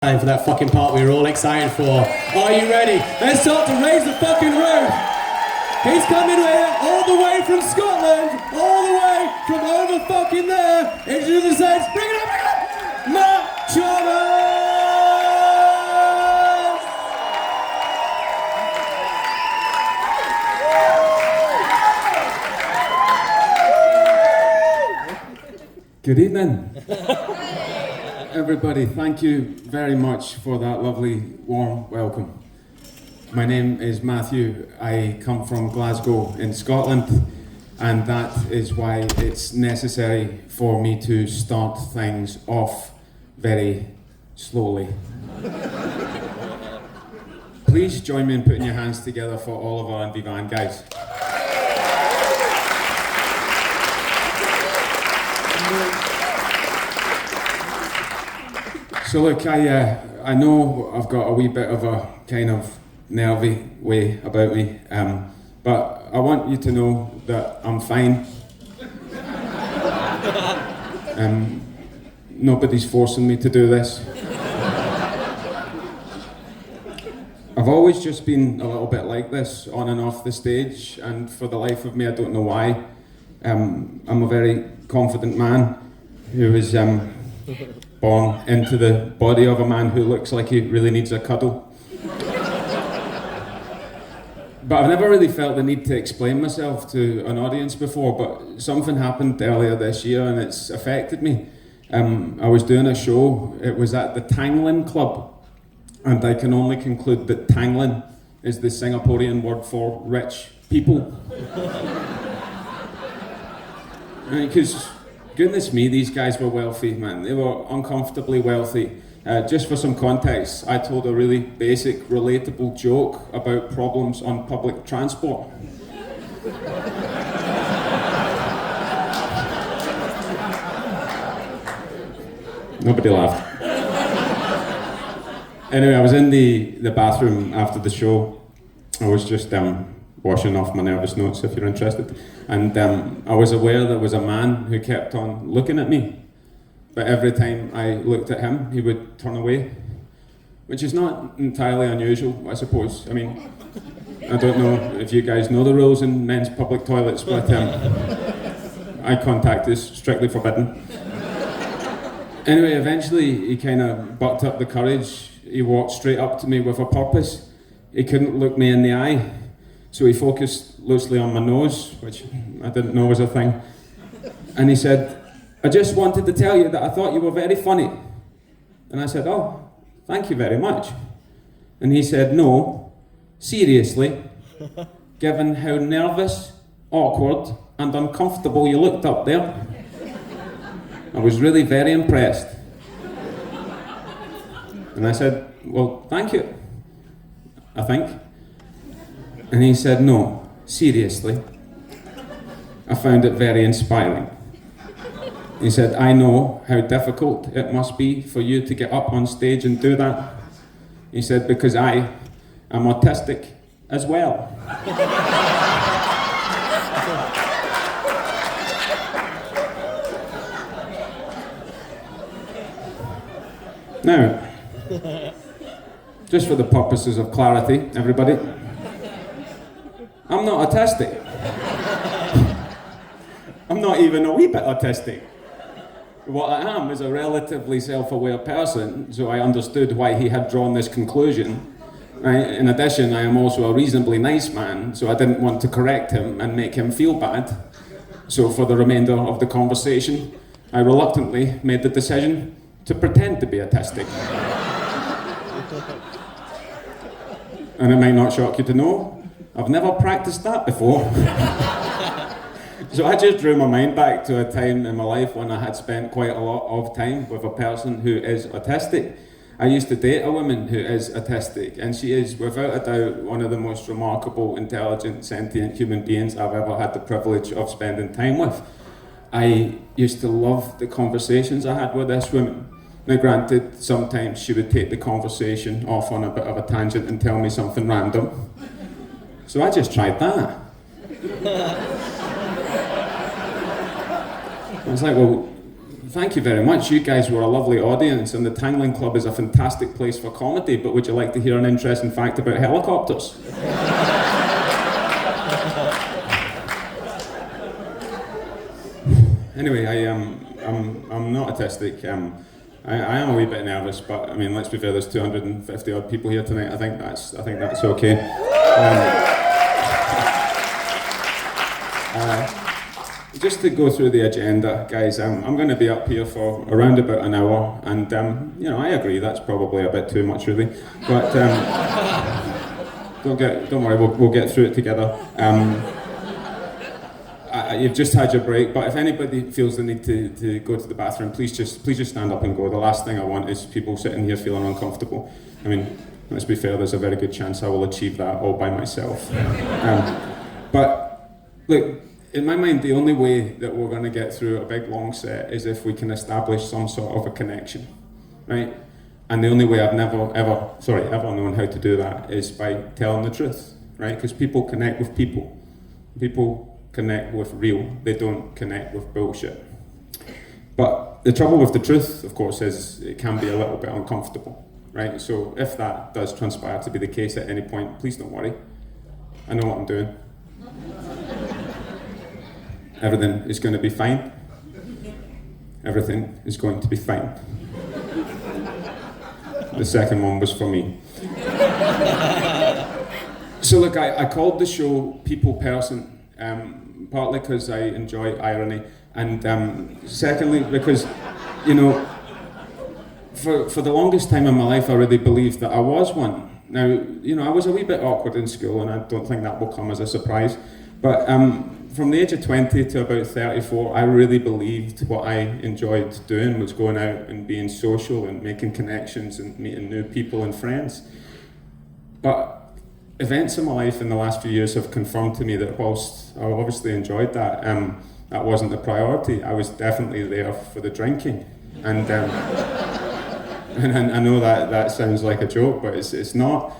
Time for that fucking part we were all excited for. Are you ready? Let's start to raise the fucking roof. He's coming here all the way from Scotland, all the way from over fucking there. Into the stage. Bring it up, Matt Chalmers! Good evening. Everybody, thank you very much for that lovely, warm welcome. My name is Matthew. I come from Glasgow in Scotland, and that is why it's necessary for me to start things off very slowly. Please join me in putting your hands together for Oliver and Vivan, guys. So look, I know I've got a wee bit of a kind of nervy way about me, but I want you to know that I'm fine. Nobody's forcing me to do this. I've always just been a little bit like this, on and off the stage, and for the life of me, I don't know why. I'm a very confident man who is born into the body of a man who looks like he really needs a cuddle. But I've never really felt the need to explain myself to an audience before, but something happened earlier this year and it's affected me. I was doing a show, it was at the Tanglin Club, and I can only conclude that Tanglin is the Singaporean word for rich people. Because goodness me, these guys were wealthy, man. They were uncomfortably wealthy. Just for some context, I told a really basic, relatable joke about problems on public transport. Nobody laughed. Anyway, I was in the bathroom after the show. I was just washing off my nervous notes, if you're interested. And I was aware there was a man who kept on looking at me. But every time I looked at him, he would turn away. Which is not entirely unusual, I suppose. I mean, I don't know if you guys know the rules in men's public toilets, but eye contact is strictly forbidden. Anyway, eventually he kind of bucked up the courage. He walked straight up to me with a purpose. He couldn't look me in the eye. So he focused loosely on my nose, which I didn't know was a thing. And he said, "I just wanted to tell you that I thought you were very funny." And I said, "Oh, thank you very much." And he said, "No, seriously, given how nervous, awkward, and uncomfortable you looked up there, I was really very impressed." And I said, "Well, thank you, I think." And he said, "No, seriously, I found it very inspiring." He said, "I know how difficult it must be for you to get up on stage and do that." He said, "Because I am autistic as well." Now, just for the purposes of clarity, everybody, I'm not autistic. I'm not even a wee bit autistic. What I am is a relatively self-aware person, so I understood why he had drawn this conclusion. In addition, I am also a reasonably nice man, so I didn't want to correct him and make him feel bad. So for the remainder of the conversation, I reluctantly made the decision to pretend to be autistic. And it might not shock you to know, I've never practiced that before. So I just drew my mind back to a time in my life when I had spent quite a lot of time with a person who is autistic. I used to date a woman who is autistic, and she is without a doubt one of the most remarkable, intelligent, sentient human beings I've ever had the privilege of spending time with. I used to love the conversations I had with this woman. Now granted, sometimes she would take the conversation off on a bit of a tangent and tell me something random. So I just tried that. I was like, "Well, Thank you very much. You guys were a lovely audience, and the Tangling Club is a fantastic place for comedy, but would you like to hear an interesting fact about helicopters? Anyway, I'm not autistic. I am a wee bit nervous, but I mean, let's be fair. There's 250 odd people here tonight. I think that's okay. Just to go through the agenda, guys. I'm going to be up here for around about an hour, and I agree that's probably a bit too much, really. But don't worry, we'll get through it together. You've just had your break, but if anybody feels the need to go to the bathroom, please just stand up and go. The last thing I want is people sitting here feeling uncomfortable. I mean, let's be fair, there's a very good chance I will achieve that all by myself. But look, in my mind, the only way that we're going to get through a big long set is if we can establish some sort of a connection, right? And the only way I've ever known how to do that is by telling the truth, right? Because people connect with people. People connect with real, they don't connect with bullshit. But the trouble with the truth, of course, is it can be a little bit uncomfortable, right? So if that does transpire to be the case at any point, please don't worry. I know what I'm doing. Everything is going to be fine. Everything is going to be fine. The second one was for me. So look, I called the show People Person, partly because I enjoy irony, and secondly because, for the longest time in my life I really believed that I was one. Now, I was a wee bit awkward in school, and I don't think that will come as a surprise, but from the age of 20 to about 34, I really believed what I enjoyed doing was going out and being social and making connections and meeting new people and friends. But events in my life in the last few years have confirmed to me that whilst I obviously enjoyed that, that wasn't the priority. I was definitely there for the drinking. And and I know that sounds like a joke, but it's not.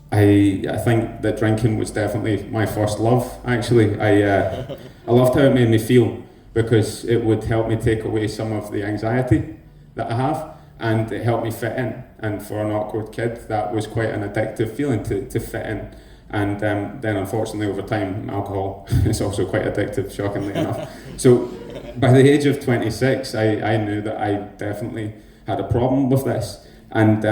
I think that drinking was definitely my first love, actually. I loved how it made me feel, because it would help me take away some of the anxiety that I have, and it helped me fit in. And for an awkward kid, that was quite an addictive feeling to fit in. And then unfortunately over time, alcohol is also quite addictive, shockingly enough. So by the age of 26, I knew that I definitely had a problem with this. And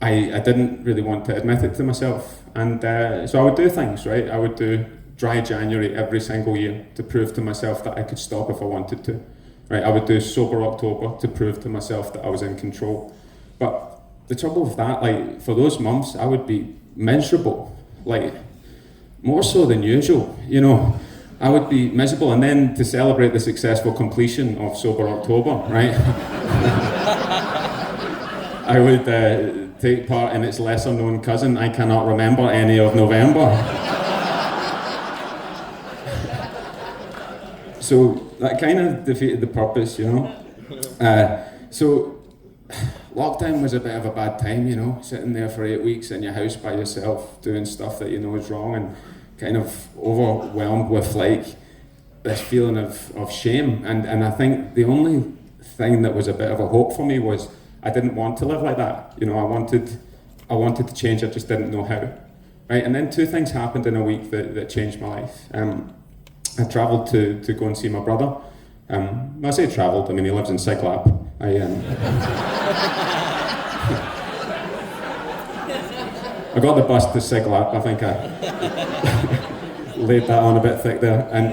I didn't really want to admit it to myself. And so I would do things, right? I would do dry January every single year to prove to myself that I could stop if I wanted to. Right? I would do sober October to prove to myself that I was in control. But the trouble with that, for those months, I would be miserable, more so than usual, I would be miserable, and then to celebrate the successful completion of sober October, right? I would take part in its lesser known cousin, I cannot remember any of November. So that kind of defeated the purpose, So lockdown was a bit of a bad time, sitting there for 8 weeks in your house by yourself, doing stuff that you know is wrong, and kind of overwhelmed with this feeling of shame. And I think the only thing that was a bit of a hope for me was I didn't want to live like that. I wanted to change, I just didn't know how. Right? And then two things happened in a week that changed my life. I travelled to go and see my brother. When I say travelled, I mean he lives in Siglap. I got the bus to Siglap. I think I laid that on a bit thick there. And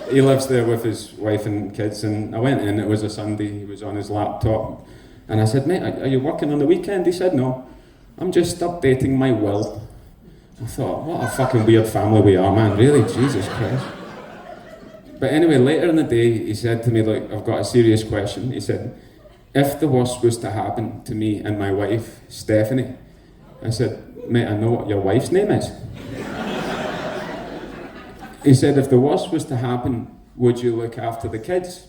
he lives there with his wife and kids. And I went in, it was a Sunday, he was on his laptop. And I said, mate, are you working on the weekend? He said, no, I'm just updating my will. I thought, what a fucking weird family we are, man, really, Jesus Christ. But anyway, later in the day, he said to me, look, I've got a serious question. He said, if the worst was to happen to me and my wife, Stephanie, I said, mate, I know what your wife's name is. He said, if the worst was to happen, would you look after the kids?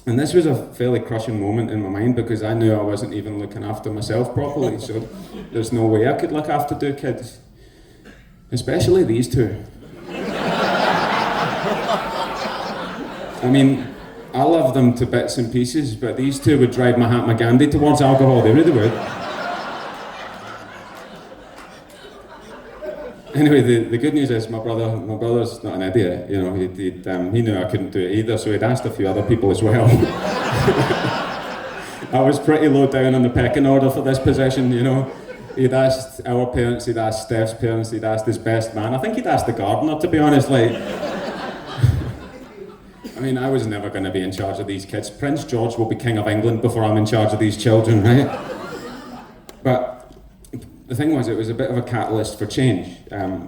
And this was a fairly crushing moment in my mind, because I knew I wasn't even looking after myself properly, so there's no way I could look after 2 kids. Especially these 2. I mean, I love them to bits and pieces, but these two would drive Mahatma Gandhi towards alcohol, they really would. Anyway, the good news is my brother's not an idiot, you know, he knew I couldn't do it either, so he'd asked a few other people as well. I was pretty low down on the pecking order for this position, you know. He'd asked our parents, he'd asked Steph's parents, he'd asked his best man. I think he'd asked the gardener, to be honest, like. I mean, I was never going to be in charge of these kids. Prince George will be King of England before I'm in charge of these children, right? But the thing was, it was a bit of a catalyst for change,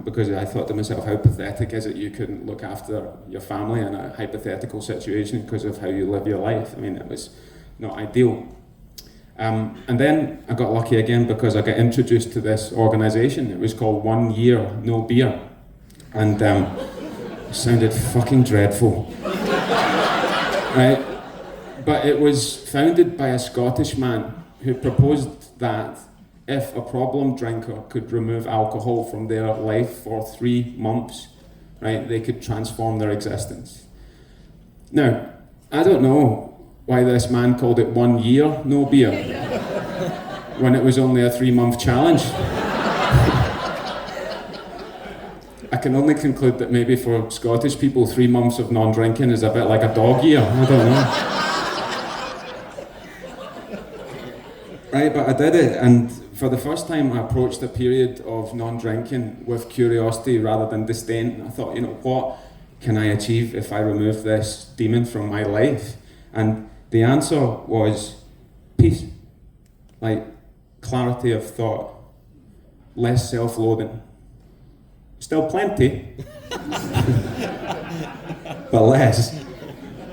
because I thought to myself, how pathetic is it you couldn't look after your family in a hypothetical situation because of how you live your life? I mean, it was not ideal. And then I got lucky again because I got introduced to this organisation. It was called 1 Year No Beer. And it sounded fucking dreadful. Right? But it was founded by a Scottish man who proposed that if a problem drinker could remove alcohol from their life for 3 months, right, they could transform their existence. Now, I don't know why this man called it 1 year no beer when it was only a 3-month challenge. I can only conclude that maybe for Scottish people 3 months of non-drinking is a bit like a dog year, I don't know. Right, but I did it, and for the first time I approached a period of non-drinking with curiosity rather than disdain. I thought, you know, what can I achieve if I remove this demon from my life? And the answer was peace, like clarity of thought, less self-loathing. Still plenty, but less.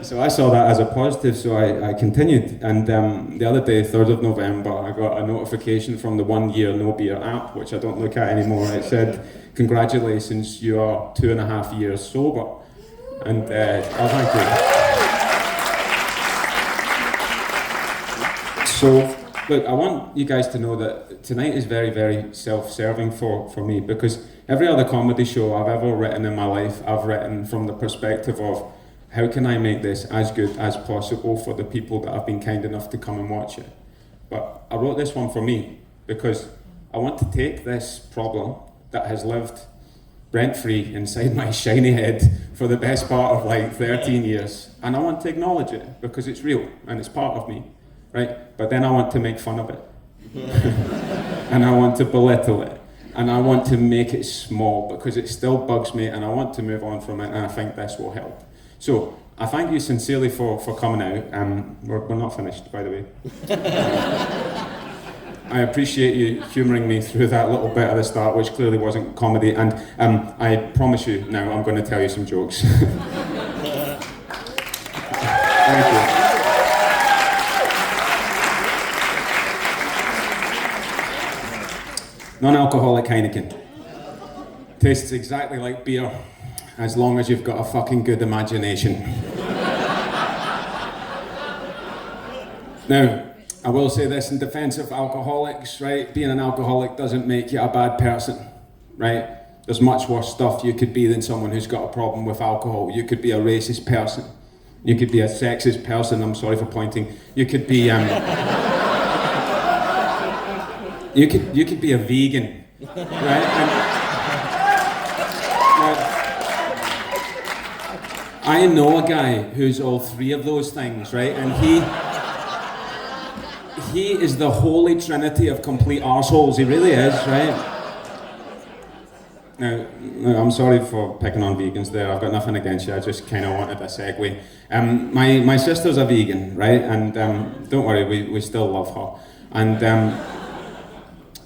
So I saw that as a positive, so I continued. And the other day, 3rd of November, I got a notification from the 1 Year No Beer app, which I don't look at anymore. It said, congratulations, you are 2.5 years sober. And, oh, thank you. So, look, I want you guys to know that tonight is very, very self-serving for me, because every other comedy show I've ever written in my life, I've written from the perspective of how can I make this as good as possible for the people that have been kind enough to come and watch it. But I wrote this one for me because I want to take this problem that has lived rent-free inside my shiny head for the best part of like 13 years, and I want to acknowledge it because it's real and it's part of me, right? But then I want to make fun of it. And I want to belittle it. And I want to make it small because it still bugs me, and I want to move on from it, and I think this will help. So, I thank you sincerely for coming out. We're not finished, by the way. I appreciate you humouring me through that little bit at the start, which clearly wasn't comedy, and I promise you now I'm going to tell you some jokes. Thank you. Non-alcoholic Heineken. Tastes exactly like beer, as long as you've got a fucking good imagination. Now, I will say this in defense of alcoholics, right? Being an alcoholic doesn't make you a bad person, right? There's much worse stuff you could be than someone who's got a problem with alcohol. You could be a racist person. You could be a sexist person. I'm sorry for pointing. You could be, you could be a vegan, right? I know a guy who's all 3 of those things, right? And he is the holy trinity of complete arseholes. He really is, right? Now, I'm sorry for picking on vegans there. I've got nothing against you. I just kind of wanted a segue. My sister's a vegan, right? And don't worry, we still love her. And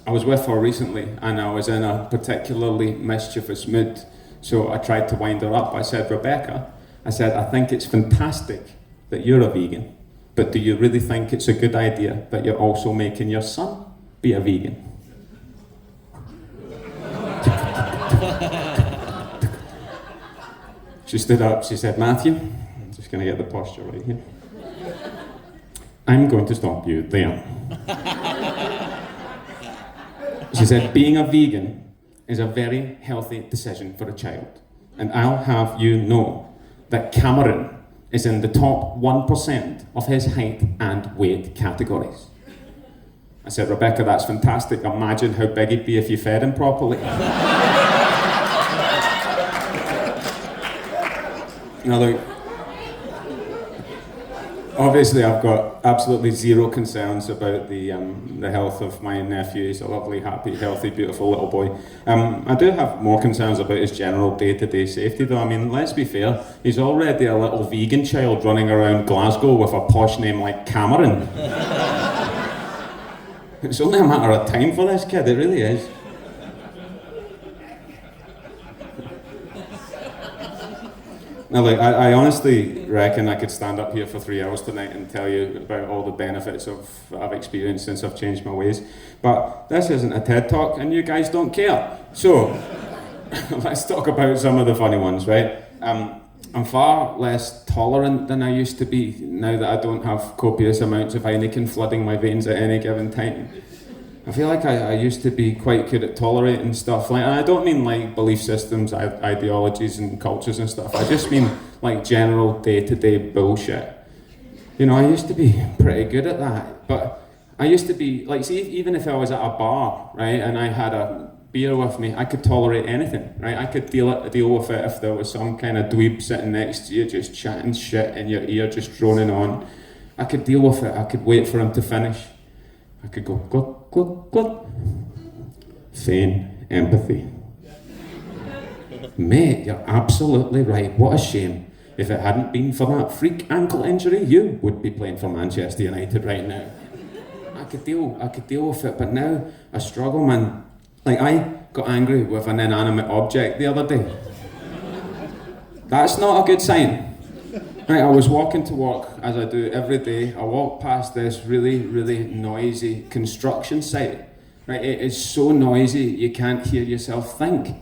I was with her recently, and I was in a particularly mischievous mood. So I tried to wind her up. I said, Rebecca, I think it's fantastic that you're a vegan, but do you really think it's a good idea that you're also making your son be a vegan? She stood up, she said, Matthew, I'm just going to get the posture right here. I'm going to stop you there. She said, being a vegan is a very healthy decision for a child. And I'll have you know that Cameron is in the top 1% of his height and weight categories. I said, Rebecca, that's fantastic. Imagine how big he'd be if you fed him properly. Now look, obviously I've got absolutely zero concerns about the health of my nephew. He's a lovely, happy, healthy, beautiful little boy. I do have more concerns about his general day-to-day safety though. I mean, let's be fair, he's already a little vegan child running around Glasgow with a posh name like Cameron. It's only a matter of time for this kid, it really is. Now look, I honestly reckon I could stand up here for 3 hours tonight and tell you about all the benefits I've experienced since I've changed my ways. But this isn't a TED Talk and you guys don't care. So, let's talk about some of the funny ones, right? I'm far less tolerant than I used to be now that I don't have copious amounts of Heineken flooding my veins at any given time. I feel like I used to be quite good at tolerating stuff. Like, and I don't mean like belief systems, ideologies and cultures and stuff. I just mean like general day-to-day bullshit. You know, I used to be pretty good at that. But I used to be, like, see, even if I was at a bar, right, and I had a beer with me, I could tolerate anything, right? I could deal with it if there was some kind of dweeb sitting next to you just chatting shit in your ear, just droning on. I could deal with it. I could wait for him to finish. I could go, glug, glug, glug. Feign empathy. Mate, you're absolutely right. What a shame. If it hadn't been for that freak ankle injury, you would be playing for Manchester United right now. I could deal with it, but now I struggle, man. Like, I got angry with an inanimate object the other day. That's not a good sign. Right, I was walking to work, as I do every day. I walked past this really, really noisy construction site. Right, it is so noisy you can't hear yourself think.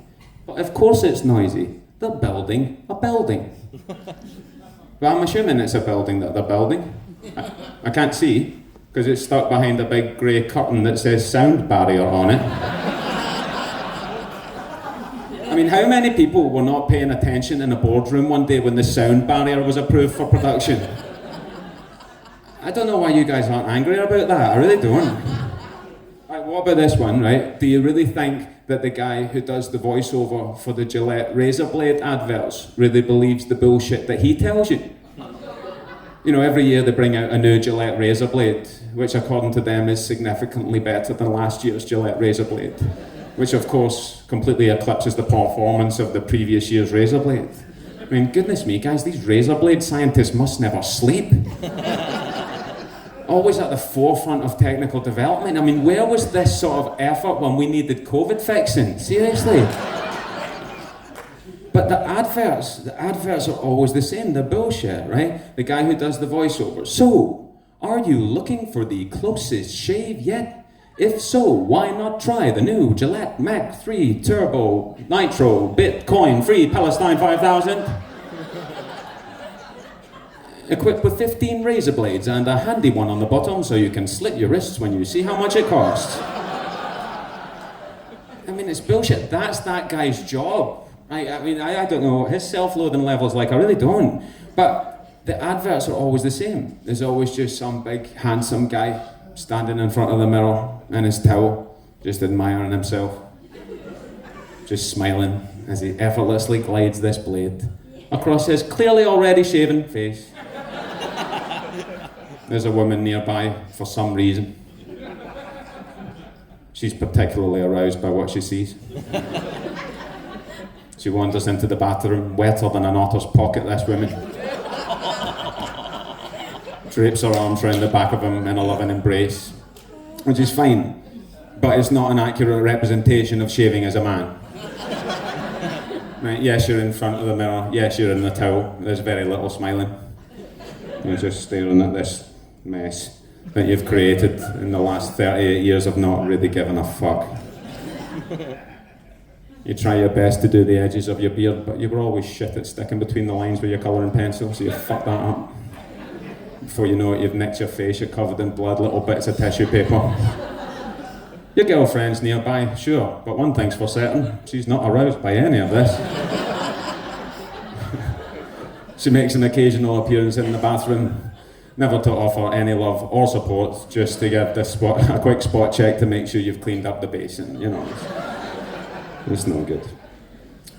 But of course it's noisy. They're building a building. But I'm assuming it's a building that they're building. I can't see, because it's stuck behind a big grey curtain that says sound barrier on it. I mean, how many people were not paying attention in a boardroom one day when the sound barrier was approved for production? I don't know why you guys aren't angry about that, I really don't. Right, what about this one, right? Do you really think that the guy who does the voiceover for the Gillette razor blade adverts really believes the bullshit that he tells you? You know, every year they bring out a new Gillette razor blade, which according to them is significantly better than last year's Gillette razor blade. Which of course completely eclipses the performance of the previous year's razor blade. I mean, goodness me, guys, these razor blade scientists must never sleep. Always at the forefront of technical development. I mean, where was this sort of effort when we needed COVID fixing? Seriously. But the adverts are always the same, they're bullshit, right? The guy who does the voiceover. So, are you looking for the closest shave yet? If so, why not try the new Gillette Mach 3 Turbo Nitro Bitcoin Free Palestine 5000? Equipped with 15 razor blades and a handy one on the bottom so you can slit your wrists when you see how much it costs. I mean, it's bullshit. That's that guy's job. I mean, I don't know what his self-loathing level's like. I really don't. But the adverts are always the same. There's always just some big, handsome guy standing in front of the mirror in his towel, just admiring himself, just smiling as he effortlessly glides this blade across his clearly already shaven face. There's a woman nearby for some reason. She's particularly aroused by what she sees. She wanders into the bathroom, wetter than an otter's pocket, this woman. Drapes her arms around the back of him in a loving embrace, which is fine, but it's not an accurate representation of shaving as a man. Right, yes, you're in front of the mirror, yes, you're in the towel, there's very little smiling. You're just staring at this mess that you've created in the last 38 years of not really giving a fuck. You try your best to do the edges of your beard, but you were always shit at sticking between the lines with your colouring pencil, so you fucked that up. Before you know it, you've nicked your face, you're covered in blood, little bits of tissue paper. Your girlfriend's nearby, sure, but one thing's for certain, she's not aroused by any of this. She makes an occasional appearance in the bathroom, never to offer any love or support, just to give a quick spot check to make sure you've cleaned up the basin, you know. It's no good.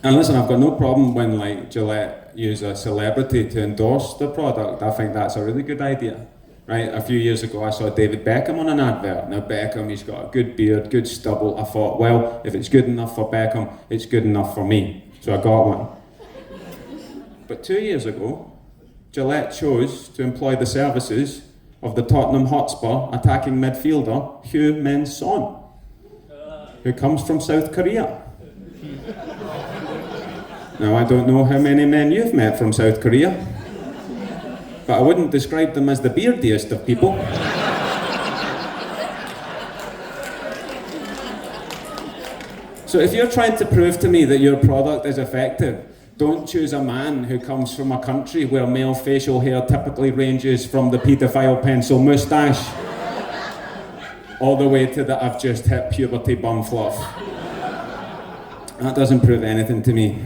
And listen, I've got no problem when like Gillette use a celebrity to endorse the product. I think that's a really good idea. Right, a few years ago I saw David Beckham on an advert. Now Beckham, he's got a good beard, good stubble. I thought, well, if it's good enough for Beckham, it's good enough for me. So I got one. But 2 years ago, Gillette chose to employ the services of the Tottenham Hotspur attacking midfielder Heung-min Son, who comes from South Korea. Now I don't know how many men you've met from South Korea, but I wouldn't describe them as the beardiest of people. So if you're trying to prove to me that your product is effective, don't choose a man who comes from a country where male facial hair typically ranges from the paedophile pencil moustache all the way to the I've just hit puberty bum fluff. That doesn't prove anything to me.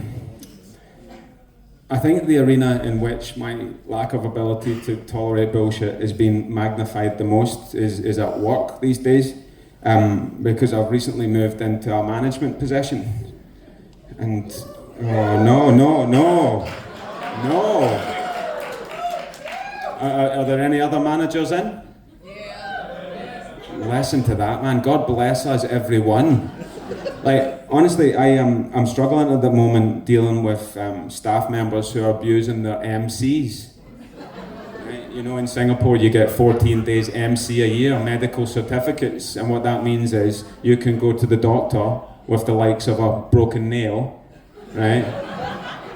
I think the arena in which my lack of ability to tolerate bullshit is being magnified the most is at work these days, because I've recently moved into a management position. And, oh, no. Are there any other managers in? Yeah. Listen to that, man. God bless us, everyone. Like, honestly, I'm struggling at the moment dealing with staff members who are abusing their MCs. Right? You know, in Singapore you get 14 days MC a year, medical certificates, and what that means is you can go to the doctor with the likes of a broken nail, right?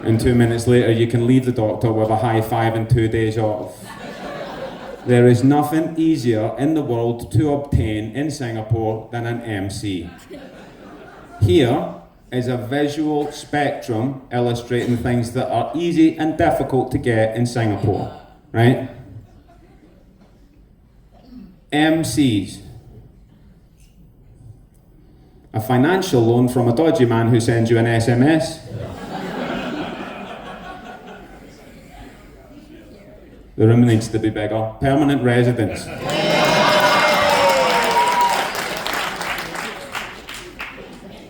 And 2 minutes later you can leave the doctor with a high five and 2 days off. There is nothing easier in the world to obtain in Singapore than an MC. Here is a visual spectrum illustrating things that are easy and difficult to get in Singapore, right? MCs. A financial loan from a dodgy man who sends you an SMS. The room needs to be bigger. Permanent residence.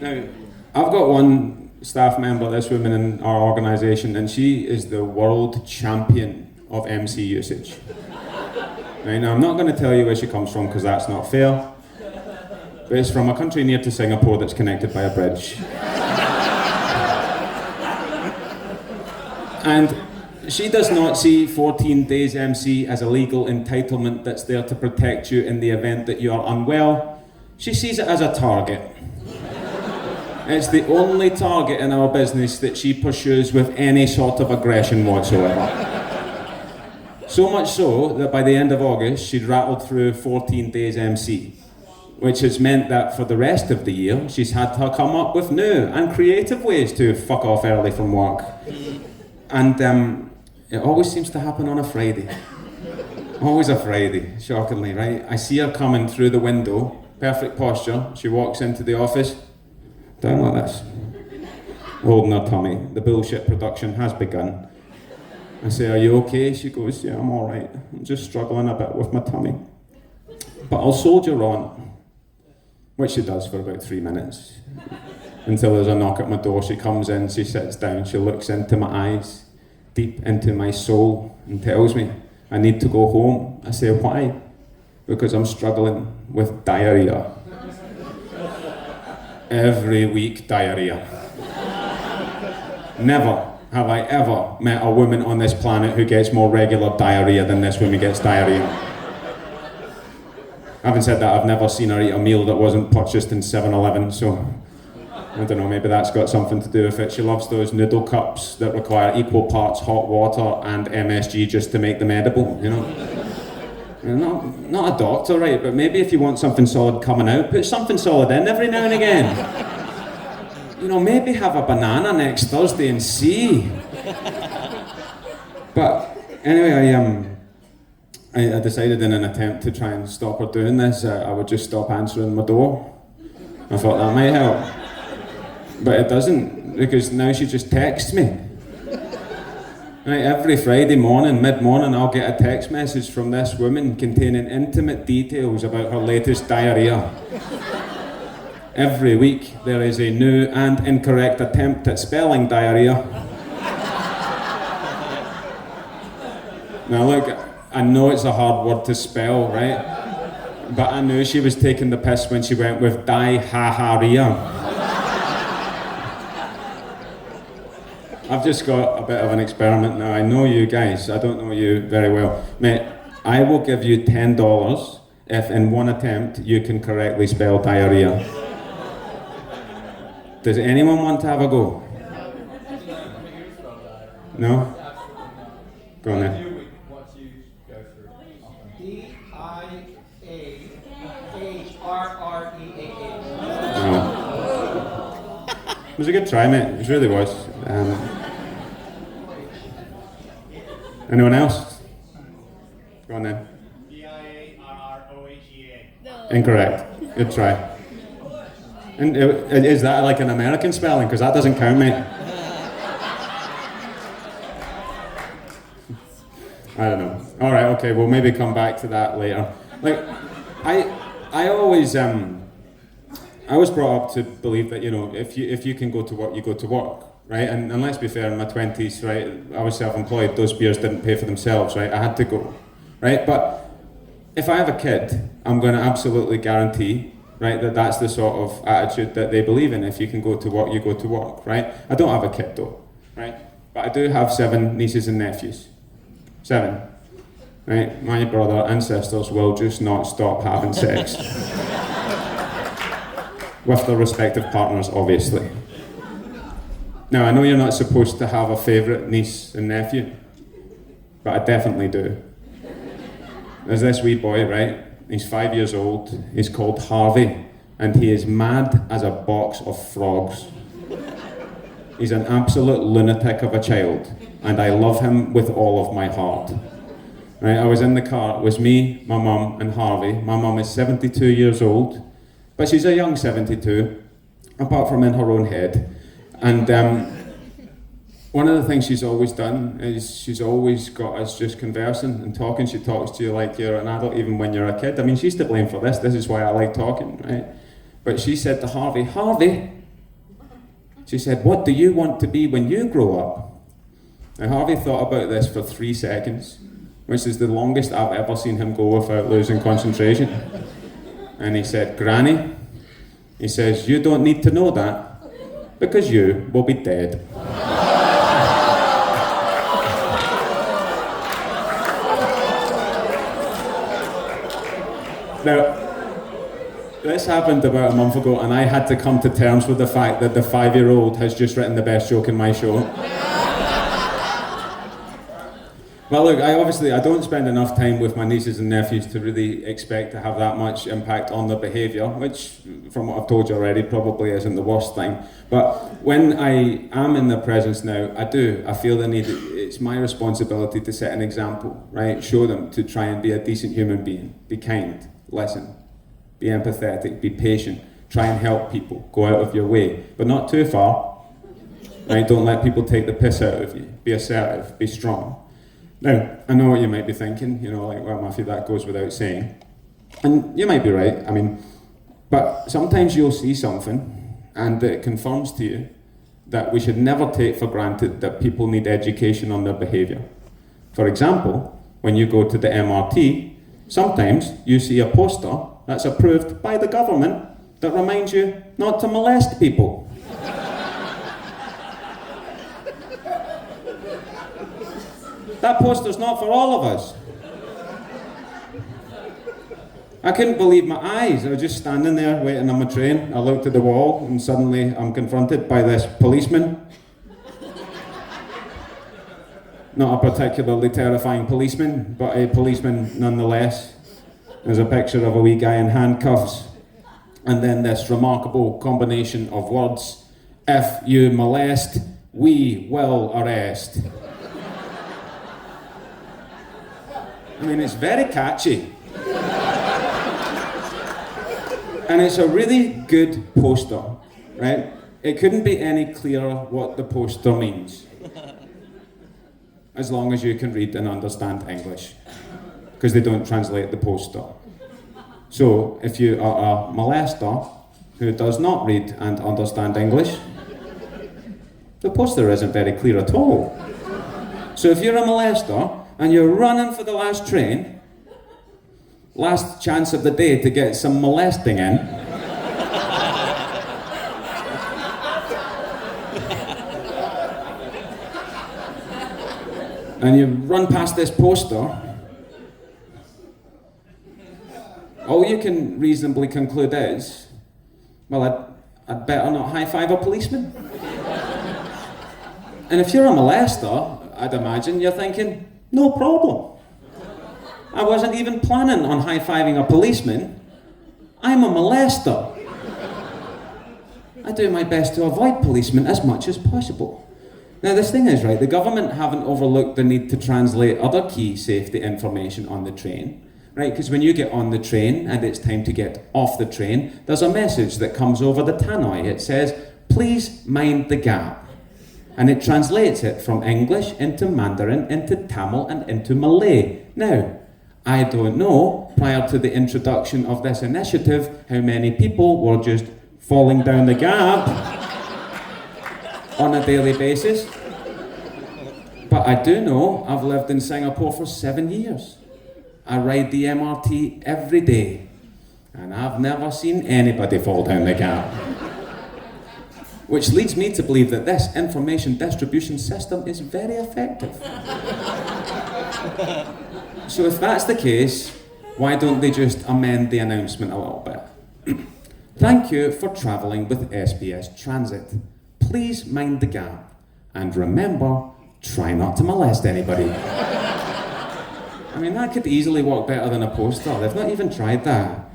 Now, I've got one staff member, this woman in our organisation, and she is the world champion of MC usage. Right, now, I'm not going to tell you where she comes from because that's not fair, but it's from a country near to Singapore that's connected by a bridge. And she does not see 14 days MC as a legal entitlement that's there to protect you in the event that you are unwell. She sees it as a target. It's the only target in our business that she pursues with any sort of aggression whatsoever. So much so that by the end of August, she'd rattled through 14 days MC, which has meant that for the rest of the year, she's had to come up with new and creative ways to fuck off early from work. And it always seems to happen on a Friday. Always a Friday, shockingly, right? I see her coming through the window, perfect posture. She walks into the office, down like this, holding her tummy. The bullshit production has begun. I say, "Are you okay?" She goes, "Yeah, I'm all right. I'm just struggling a bit with my tummy. But I'll soldier on." Which she does for about 3 minutes. Until there's a knock at my door. She comes in, she sits down, she looks into my eyes, deep into my soul, and tells me, "I need to go home." I say, "Why?" "Because I'm struggling with diarrhea." Every week, diarrhea. Never have I ever met a woman on this planet who gets more regular diarrhea than this woman gets diarrhea. Having said that, I've never seen her eat a meal that wasn't purchased in 7-Eleven, so I don't know, maybe that's got something to do with it. She loves those noodle cups that require equal parts hot water and MSG just to make them edible, you know? Not a doctor, right, but maybe if you want something solid coming out, put something solid in every now and again. You know, maybe have a banana next Thursday and see. But anyway, I decided in an attempt to try and stop her doing this, I would just stop answering my door. I thought that might help. But it doesn't, because now she just texts me. Right, every Friday morning, mid-morning, I'll get a text message from this woman containing intimate details about her latest diarrhea. Every week, there is a new and incorrect attempt at spelling diarrhea. Now look, I know it's a hard word to spell, right? But I knew she was taking the piss when she went with di-ha-ha-ria. I've just got a bit of an experiment now. I know you guys, I don't know you very well. Mate, I will give you $10 if in one attempt you can correctly spell diarrhea. Does anyone want to have a go? No? Go on then. It was a good try, mate. It really was. Anyone else? Go on then. Diarrhoaga. Incorrect. Good try. And is that like an American spelling? Because that doesn't count, mate. I don't know. All right, okay. We'll maybe come back to that later. Like, I always I was brought up to believe that, you know, if you can go to work, you go to work, right? And let's be fair, in my 20s, right, I was self-employed, those beers didn't pay for themselves, right? I had to go, right? But if I have a kid, I'm going to absolutely guarantee, right, that that's the sort of attitude that they believe in. If you can go to work, you go to work, right? I don't have a kid though, right? But I do have 7 nieces and nephews. 7, right? My brother and sisters will just not stop having sex. With their respective partners, obviously. Now, I know you're not supposed to have a favourite niece and nephew, but I definitely do. There's this wee boy, right? He's 5 years old. He's called Harvey, and he is mad as a box of frogs. He's an absolute lunatic of a child, and I love him with all of my heart. Right? I was in the car. It was me, my mum, and Harvey. My mum is 72 years old. But she's a young 72, apart from in her own head. And one of the things she's always done is she's always got us just conversing and talking. She talks to you like you're an adult, even when you're a kid. I mean, she's to blame for this. This is why I like talking, right? But she said to Harvey, Harvey, she said, what do you want to be when you grow up? Now, Harvey thought about this for 3 seconds, which is the longest I've ever seen him go without losing concentration. And he said, Granny, he says, you don't need to know that, because you will be dead. Now, this happened about a month ago, and I had to come to terms with the fact that the 5-year-old has just written the best joke in my show. Well, look, I don't spend enough time with my nieces and nephews to really expect to have that much impact on their behaviour, which, from what I've told you already, probably isn't the worst thing. But when I am in their presence now, I feel the need, it's my responsibility to set an example, right? Show them to try and be a decent human being, be kind, listen, be empathetic, be patient, try and help people, go out of your way, but not too far, right? Don't let people take the piss out of you, be assertive, be strong. Now, I know what you might be thinking, you know, like, well, Matthew, that goes without saying. And you might be right, I mean, but sometimes you'll see something and it confirms to you that we should never take for granted that people need education on their behaviour. For example, when you go to the MRT, sometimes you see a poster that's approved by the government that reminds you not to molest people. That poster's not for all of us. I couldn't believe my eyes. I was just standing there waiting on my train. I looked at the wall and suddenly I'm confronted by this policeman. Not a particularly terrifying policeman, but a policeman nonetheless. There's a picture of a wee guy in handcuffs. And then this remarkable combination of words, if you molest, we will arrest. I mean, it's very catchy. And it's a really good poster, right? It couldn't be any clearer what the poster means. as long as you can read and understand English, because they don't translate the poster. So if you are a molester who does not read and understand English, the poster isn't very clear at all. So if you're a molester and you're running for the last train, last chance of the day to get some molesting in, and you run past this poster, all you can reasonably conclude is, well, I'd better not high-five a policeman. And if you're a molester, I'd imagine you're thinking, no problem. I wasn't even planning on high-fiving a policeman. I'm a molester. I do my best to avoid policemen as much as possible. Now this thing is, right, the government haven't overlooked the need to translate other key safety information on the train. Right, because when you get on the train and it's time to get off the train, there's a message that comes over the tannoy. It says, please mind the gap. And it translates it from English into Mandarin, into Tamil and into Malay. Now, I don't know, prior to the introduction of this initiative, how many people were just falling down the gap on a daily basis. But I do know I've lived in Singapore for 7 years. I ride the MRT every day, and I've never seen anybody fall down the gap. Which leads me to believe that this information distribution system is very effective. So if that's the case, why don't they just amend the announcement a little bit? Thank you for travelling with SBS Transit. Please mind the gap, and remember, try not to molest anybody. I mean, that could easily work better than a poster. They've not even tried that.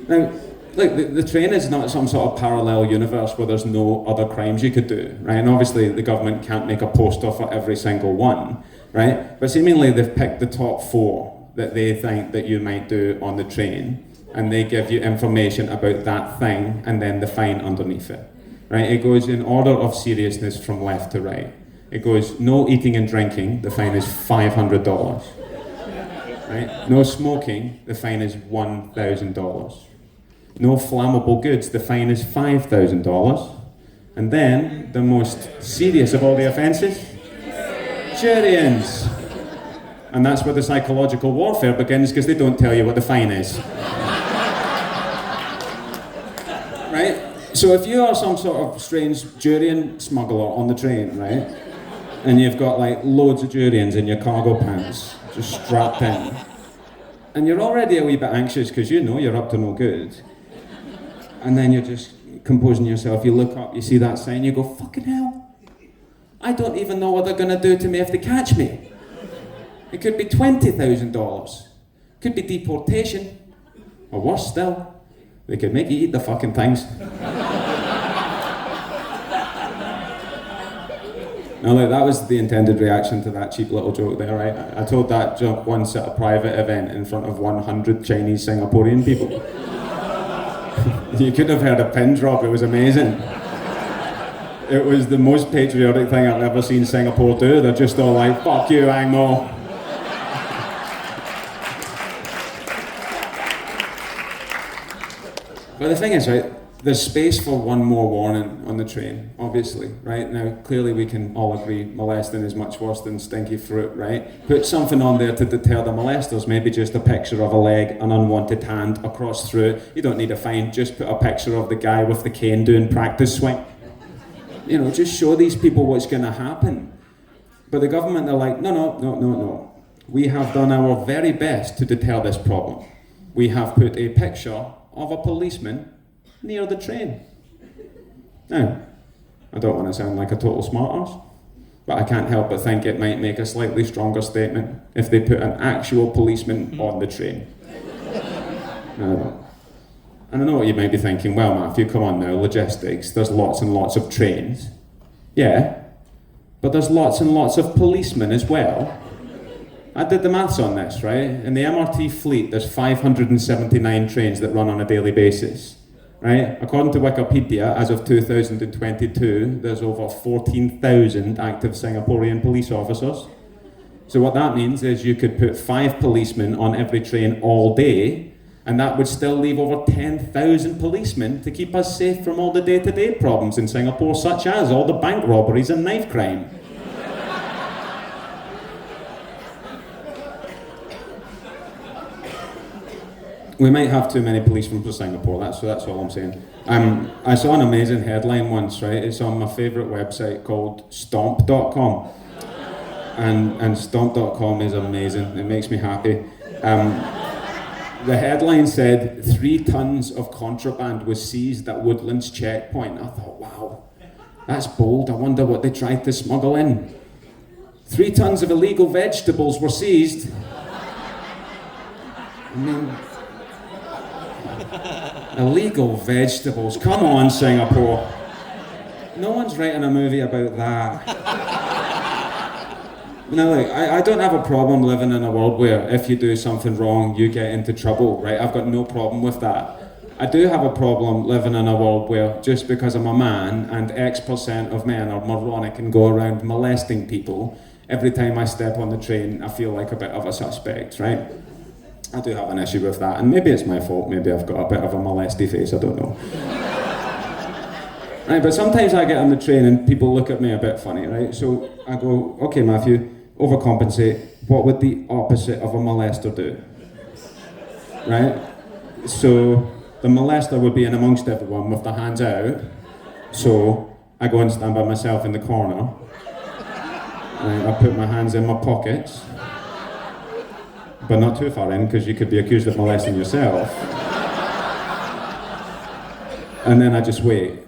Now, look, the train is not some sort of parallel universe where there's no other crimes you could do, right? And obviously the government can't make a poster for every single one, right? But seemingly they've picked the top 4 that they think that you might do on the train, and they give you information about that thing and then the fine underneath it, right? It goes in order of seriousness from left to right. It goes, no eating and drinking, the fine is $500. Right? No smoking, the fine is $1,000. No flammable goods, the fine is $5,000. And then, the most serious of all the offences, jury-ins. And that's where the psychological warfare begins, because they don't tell you what the fine is. Right? So if you are some sort of strange durian smuggler on the train, right? And you've got like loads of durians in your cargo pants, just strapped in. And you're already a wee bit anxious because you know you're up to no good. And then you're just composing yourself, you look up, you see that sign, you go, fucking hell. I don't even know what they're going to do to me if they catch me. It could be $20,000. Could be deportation. Or worse still, they could make you eat the fucking things. Now look, that was the intended reaction to that cheap little joke there, right? I told that joke once at a private event in front of 100 Chinese Singaporean people. You could have heard a pin drop, it was amazing. It was the most patriotic thing I've ever seen Singapore do. They're just all like, fuck you, Ang Mo. But the thing is, right, there's space for one more warning on the train, obviously, right? Now, clearly we can all agree molesting is much worse than stinky fruit, right? Put something on there to deter the molesters, maybe just a picture of a leg, an unwanted hand across through it. You don't need a fine, just put a picture of the guy with the cane doing practice swing. You know, just show these people what's going to happen. But the government are like, no. We have done our very best to deter this problem. We have put a picture of a policeman near the train. Now, I don't want to sound like a total smartass, but I can't help but think it might make a slightly stronger statement if they put an actual policeman on the train. And I know what you might be thinking, well Matthew, come on now, logistics, there's lots and lots of trains. Yeah, but there's lots and lots of policemen as well. I did the maths on this, right? In the MRT fleet, there's 579 trains that run on a daily basis. Right? According to Wikipedia, as of 2022, there's over 14,000 active Singaporean police officers. So what that means is you could put 5 policemen on every train all day, and that would still leave over 10,000 policemen to keep us safe from all the day-to-day problems in Singapore, such as all the bank robberies and knife crime. We might have too many policemen for Singapore, that's all I'm saying. I saw an amazing headline once, right? It's on my favourite website called Stomp.com. And Stomp.com is amazing, it makes me happy. The headline said, 3 tons of contraband was seized at Woodlands checkpoint. I thought, wow, that's bold, I wonder what they tried to smuggle in. 3 tons of illegal vegetables were seized. I mean, illegal vegetables, come on Singapore. No one's writing a movie about that. Now look, I don't have a problem living in a world where if you do something wrong, you get into trouble, right? I've got no problem with that. I do have a problem living in a world where just because I'm a man and X% of men are moronic and go around molesting people, every time I step on the train, I feel like a bit of a suspect, right? I do have an issue with that, and maybe it's my fault, maybe I've got a bit of a molesty face, I don't know. Right, but sometimes I get on the train and people look at me a bit funny, right? So I go, okay Matthew, overcompensate, what would the opposite of a molester do? Right? So the molester would be in amongst everyone with their hands out, so I go and stand by myself in the corner, right? I put my hands in my pockets, but not too far in because you could be accused of molesting yourself. And then I just wait.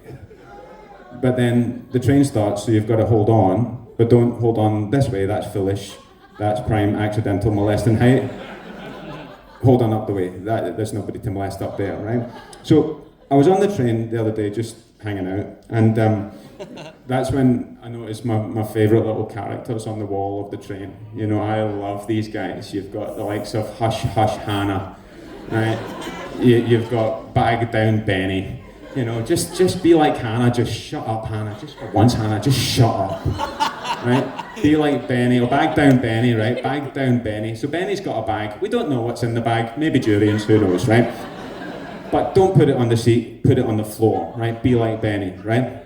But then the train starts, so you've got to hold on, but don't hold on this way, that's foolish. That's prime accidental molesting height. Hold on up the way, there's nobody to molest up there, right? So I was on the train the other day just hanging out, and that's when I noticed my favourite little characters on the wall of the train. You know, I love these guys. You've got the likes of Hush Hush Hannah, right? You've got Bag Down Benny. You know, just be like Hannah, just shut up Hannah. Just for once Hannah, just shut up. Right? Be like Benny, or Bag Down Benny, right? Bag Down Benny. So Benny's got a bag. We don't know what's in the bag. Maybe durians, who knows, right? But don't put it on the seat, put it on the floor, right? Be like Benny, right?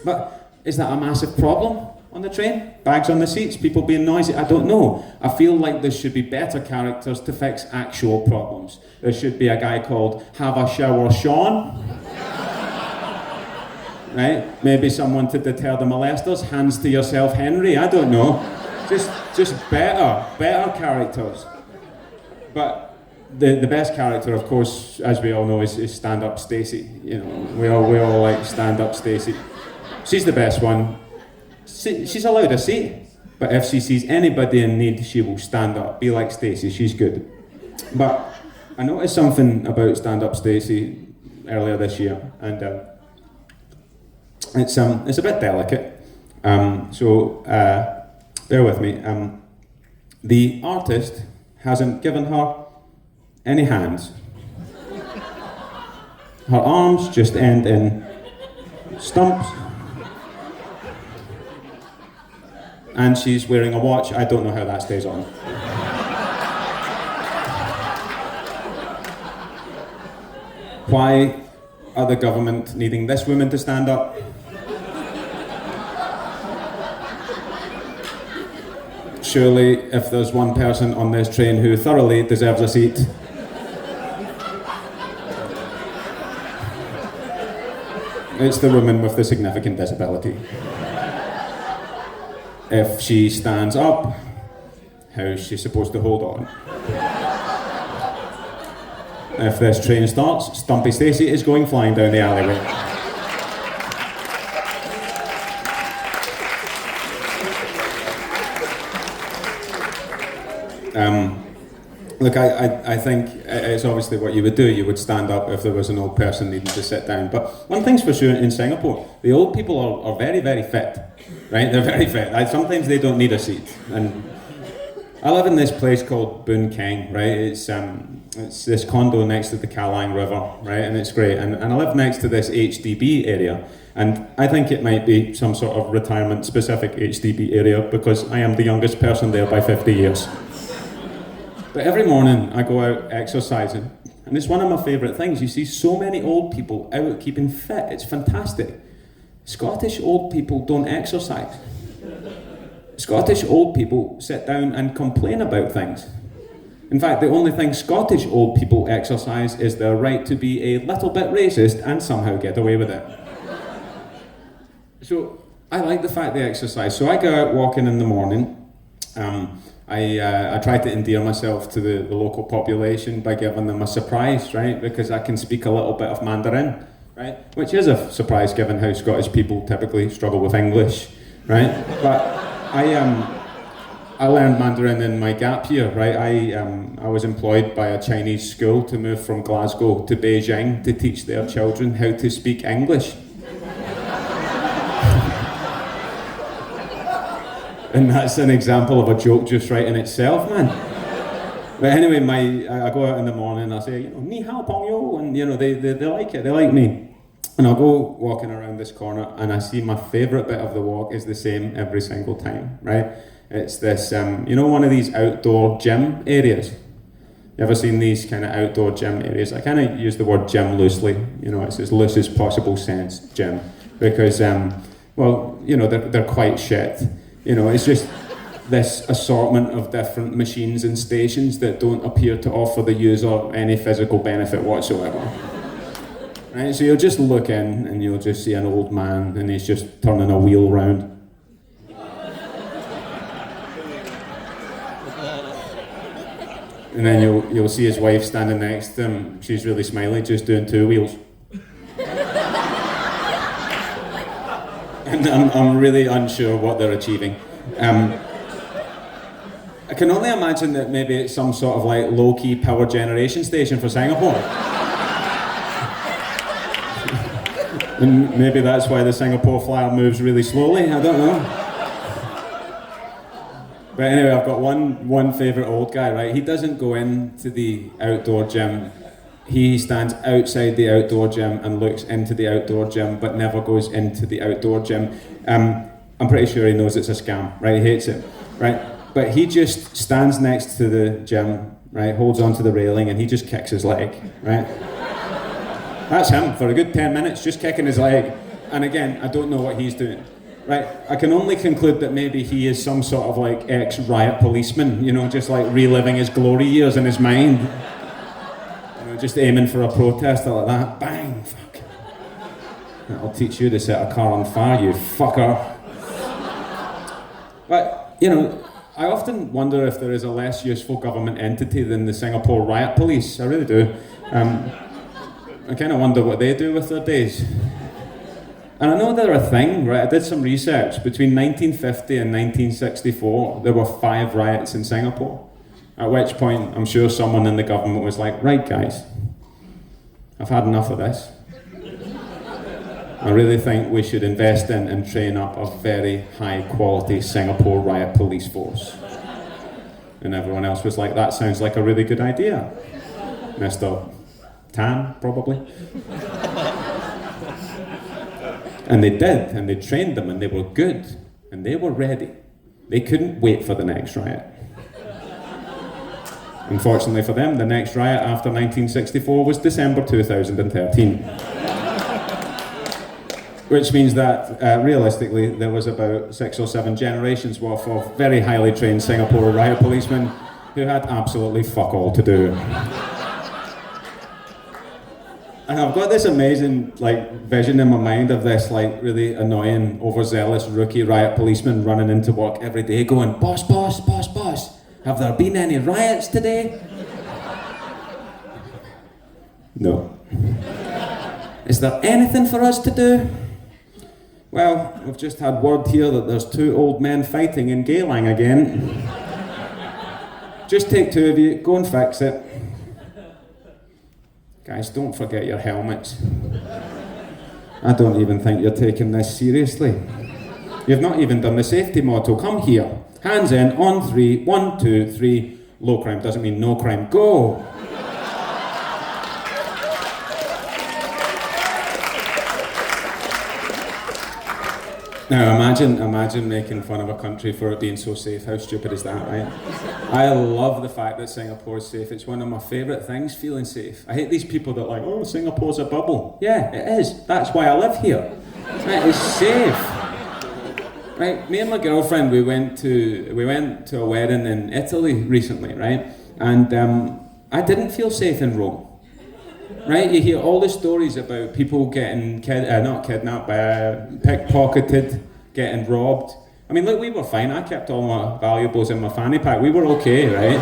But is that a massive problem on the train? Bags on the seats, people being noisy? I don't know. I feel like there should be better characters to fix actual problems. There should be a guy called Have a Shower Sean. Right? Maybe someone to deter the molesters. Hands to yourself, Henry. I don't know. Just better characters. But the best character, of course, as we all know, is Stand-Up Stacey. You know, we all like Stand-Up Stacey. She's the best one. She's allowed a seat, but if she sees anybody in need, she will stand up. Be like Stacey. She's good. But I noticed something about Stand-Up Stacey earlier this year, and it's a bit delicate. So bear with me. The artist hasn't given her any hands. Her arms just end in stumps. And she's wearing a watch. I don't know how that stays on. Why are the government needing this woman to stand up? Surely, if there's one person on this train who thoroughly deserves a seat, it's the woman with the significant disability. If she stands up, how is she supposed to hold on? If this train starts, Stumpy Stacey is going flying down the alleyway. Look, I think it's obviously what you would do. You would stand up if there was an old person needing to sit down. But one thing's for sure in Singapore, the old people are very, very fit, right? They're very fit. Sometimes they don't need a seat. And I live in this place called Boon Keng, right? it's this condo next to the Calang River, right? And it's great. And I live next to this HDB area. And I think it might be some sort of retirement-specific HDB area because I am the youngest person there by 50 years. But every morning I go out exercising. And it's one of my favourite things. You see so many old people out keeping fit. It's fantastic. Scottish old people don't exercise. Scottish old people sit down and complain about things. In fact, the only thing Scottish old people exercise is their right to be a little bit racist and somehow get away with it. So I like the fact they exercise. So I go out walking in the morning. I try to endear myself to the local population by giving them a surprise, right? Because I can speak a little bit of Mandarin, right? Which is a surprise given how Scottish people typically struggle with English, right? But I learned Mandarin in my gap year, right? I was employed by a Chinese school to move from Glasgow to Beijing to teach their children how to speak English. And that's an example of a joke just right in itself, man. But anyway, I go out in the morning and I say, ni hao pong yo, and they like it, they like me. And I'll go walking around this corner and I see my favourite bit of the walk is the same every single time, right? It's this, one of these outdoor gym areas. You ever seen these kind of outdoor gym areas? I kind of use the word gym loosely, it's as loose as possible sense, gym. Because, they're quite shit. It's just this assortment of different machines and stations that don't appear to offer the user any physical benefit whatsoever. Right? So you'll just look in and you'll just see an old man and he's just turning a wheel round. And then you'll see his wife standing next to him. She's really smiley, just doing two wheels. And I'm really unsure what they're achieving. I can only imagine that maybe it's some sort of like low-key power generation station for Singapore. And maybe that's why the Singapore Flyer moves really slowly, I don't know. But anyway, I've got one favourite old guy, right? He doesn't go into the outdoor gym. He stands outside the outdoor gym and looks into the outdoor gym, but never goes into the outdoor gym. I'm pretty sure he knows it's a scam, right? He hates it, right? But he just stands next to the gym, right? Holds onto the railing and he just kicks his leg, right? That's him for a good 10 minutes, just kicking his leg. And again, I don't know what he's doing, right? I can only conclude that maybe he is some sort of like ex-riot policeman, just like reliving his glory years in his mind. Just aiming for a protester like that, bang, fuck. I'll teach you to set a car on fire, you fucker. But, I often wonder if there is a less useful government entity than the Singapore Riot Police, I really do. I kind of wonder what they do with their days. And I know they're a thing, right? I did some research. Between 1950 and 1964, there were 5 riots in Singapore. At which point, I'm sure someone in the government was like, right guys, I've had enough of this. I really think we should invest in and train up a very high quality Singapore riot police force. And everyone else was like, that sounds like a really good idea. Mr. Tan, probably. And they did, and they trained them, and they were good, and they were ready. They couldn't wait for the next riot. Unfortunately for them, the next riot after 1964 was December 2013. Which means that, realistically, there was about 6 or 7 generations worth of very highly trained Singapore riot policemen who had absolutely fuck all to do. And I've got this amazing vision in my mind of this really annoying, overzealous rookie riot policeman running into work every day going, boss, boss, boss, boss. Have there been any riots today? No. Is there anything for us to do? Well, we've just had word here that there's 2 old men fighting in Geylang again. Just take 2 of you, go and fix it. Guys, don't forget your helmets. I don't even think you're taking this seriously. You've not even done the safety motto. Come here. Hands in, on 3, 1, 2, 3. Low crime doesn't mean no crime. Go! Now imagine making fun of a country for it being so safe. How stupid is that, right? I love the fact that Singapore is safe. It's one of my favourite things, feeling safe. I hate these people that are like, oh, Singapore's a bubble. Yeah, it is. That's why I live here. Right, it's safe. Right, me and my girlfriend, we went to a wedding in Italy recently, right? And I didn't feel safe in Rome. Right, you hear all the stories about people getting not kidnapped, pickpocketed, getting robbed. I mean, look, we were fine. I kept all my valuables in my fanny pack. We were okay, right?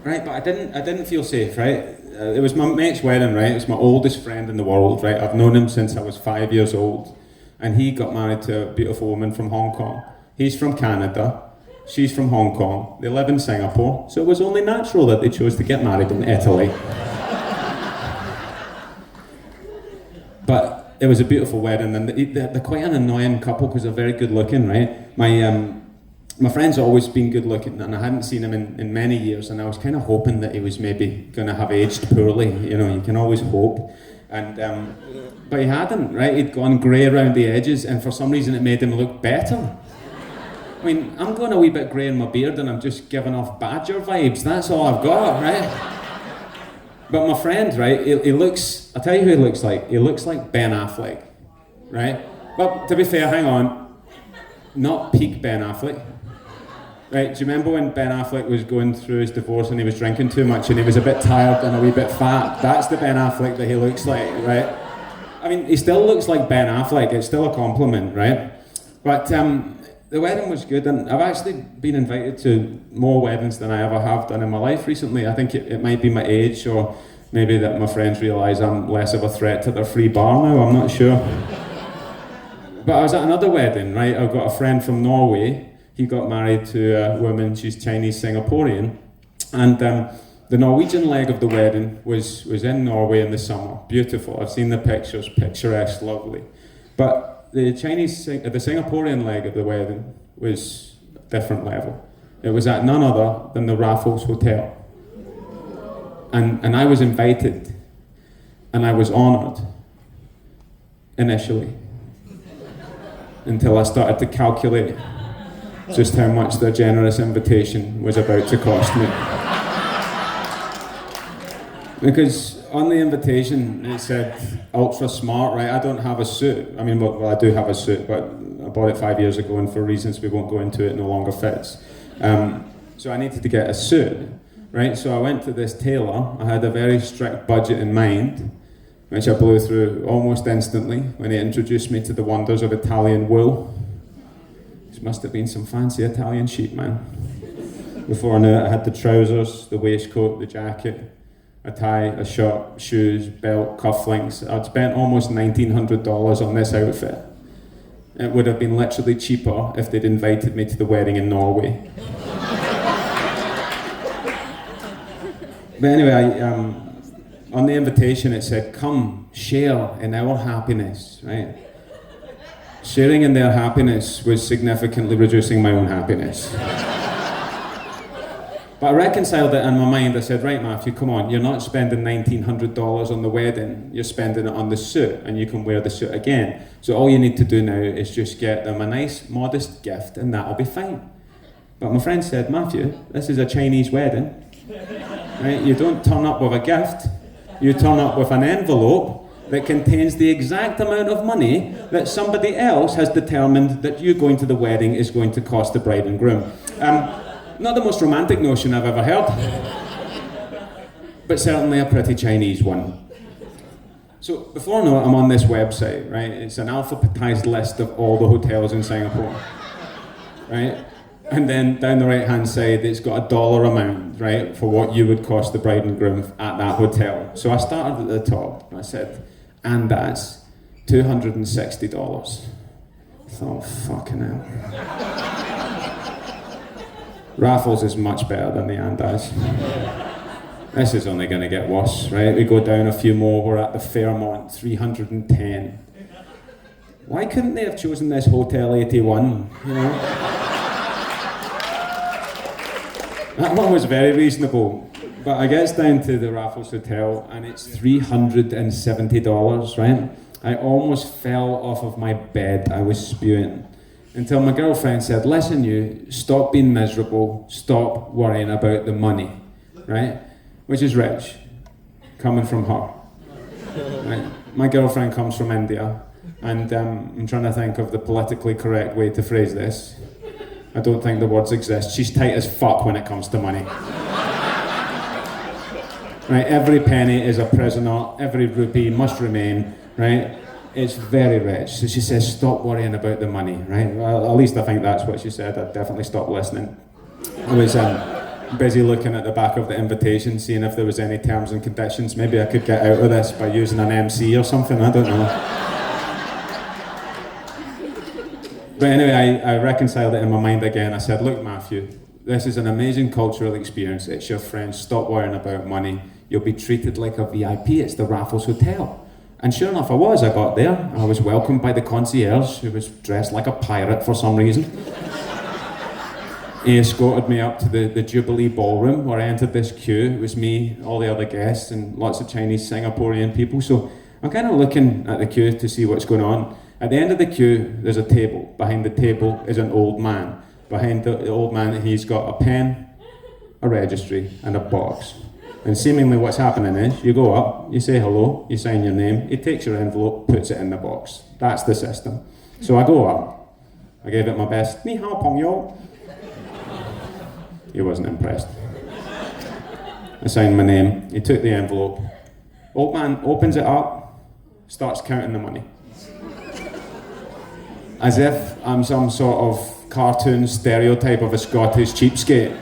Right, but I didn't feel safe, right? It was my mate's wedding, right? It was my oldest friend in the world, right? I've known him since I was 5 years old, and he got married to a beautiful woman from Hong Kong. He's from Canada. She's from Hong Kong. They live in Singapore, so it was only natural that they chose to get married in Italy. But it was a beautiful wedding, and they're quite an annoying couple because they're very good looking, right? My friend's always been good looking, and I hadn't seen him in many years, and I was kind of hoping that he was maybe going to have aged poorly. You know, you can always hope. And but he hadn't, right? He'd gone grey around the edges, and for some reason it made him look better. I mean, I'm going a wee bit grey in my beard, and I'm just giving off Badger vibes. That's all I've got, right? But my friend, right, he looks, I'll tell you who he looks like. He looks like Ben Affleck, right? Well, to be fair, hang on. Not peak Ben Affleck. Right, do you remember when Ben Affleck was going through his divorce and he was drinking too much and he was a bit tired and a wee bit fat? That's the Ben Affleck that he looks like, right? I mean, he still looks like Ben Affleck. It's still a compliment, right? But the wedding was good, and I've actually been invited to more weddings than I ever have done in my life recently. I think it might be my age, or maybe that my friends realise I'm less of a threat to their free bar now, I'm not sure. But I was at another wedding, right? I've got a friend from Norway. He got married to a woman, she's Chinese Singaporean, and the Norwegian leg of the wedding was in Norway in the summer. Beautiful, I've seen the pictures, picturesque, lovely. But the Singaporean leg of the wedding was a different level. It was at none other than the Raffles Hotel. And I was invited, and I was honoured, initially, until I started to calculate just how much their generous invitation was about to cost me. Because on the invitation it said ultra smart, right? I don't have a suit. I mean, well, I do have a suit, but I bought it 5 years ago, and for reasons we won't go into, it no longer fits. So I needed to get a suit, right? So I went to this tailor. I had a very strict budget in mind, which I blew through almost instantly when he introduced me to the wonders of Italian wool. This must have been some fancy Italian sheep, man. Before I knew it, I had the trousers, the waistcoat, the jacket, a tie, a shirt, shoes, belt, cufflinks. I'd spent almost $1,900 on this outfit. It would have been literally cheaper if they'd invited me to the wedding in Norway. But anyway, on the invitation it said, "Come, share in our happiness," right? Sharing in their happiness was significantly reducing my own happiness. But I reconciled it in my mind. I said, right, Matthew, come on, you're not spending $1,900 on the wedding, you're spending it on the suit, and you can wear the suit again. So all you need to do now is just get them a nice, modest gift, and that'll be fine. But my friend said, Matthew, this is a Chinese wedding. Right? You don't turn up with a gift, you turn up with an envelope that contains the exact amount of money that somebody else has determined that you going to the wedding is going to cost the bride and groom. Not the most romantic notion I've ever heard, but certainly a pretty Chinese one. So before I know it, I'm on this website, right? It's an alphabetized list of all the hotels in Singapore, right? And then down the right-hand side, it's got a dollar amount, right, for what you would cost the bride and groom at that hotel. So I started at the top, and I said, and that's $260. I thought, fucking hell. Raffles is much better than the Andaz. This is only going to get worse, right? We go down a few more, we're at the Fairmont, 310. Why couldn't they have chosen this Hotel 81, you know? That one was very reasonable, but I gets down to the Raffles Hotel and it's $370, right? I almost fell off of my bed. I was spewing. Until my girlfriend said, listen you, stop being miserable, stop worrying about the money, right? Which is rich, coming from her. Right? My girlfriend comes from India, and I'm trying to think of the politically correct way to phrase this. I don't think the words exist. She's tight as fuck when it comes to money. Right? Every penny is a prisoner, every rupee must remain, right? It's very rich. So she says, stop worrying about the money, right? Well, at least I think that's what she said. I'd definitely stop listening. I was busy looking at the back of the invitation, seeing if there was any terms and conditions. Maybe I could get out of this by using an MC or something, I don't know. But anyway, I reconciled it in my mind again. I said, look, Matthew, this is an amazing cultural experience. It's your friends. Stop worrying about money. You'll be treated like a VIP. It's the Raffles Hotel. And sure enough, I got there. I was welcomed by the concierge, who was dressed like a pirate for some reason. He escorted me up to the Jubilee Ballroom, where I entered this queue. It was me, all the other guests, and lots of Chinese, Singaporean people. So I'm kind of looking at the queue to see what's going on. At the end of the queue, there's a table. Behind the table is an old man. Behind the old man, he's got a pen, a registry, and a box. And seemingly what's happening is, you go up, you say hello, you sign your name, he takes your envelope, puts it in the box. That's the system. So I go up, I gave it my best, ni hao pong yo. He wasn't impressed. I signed my name, he took the envelope. Old man opens it up, starts counting the money. As if I'm some sort of cartoon stereotype of a Scottish cheapskate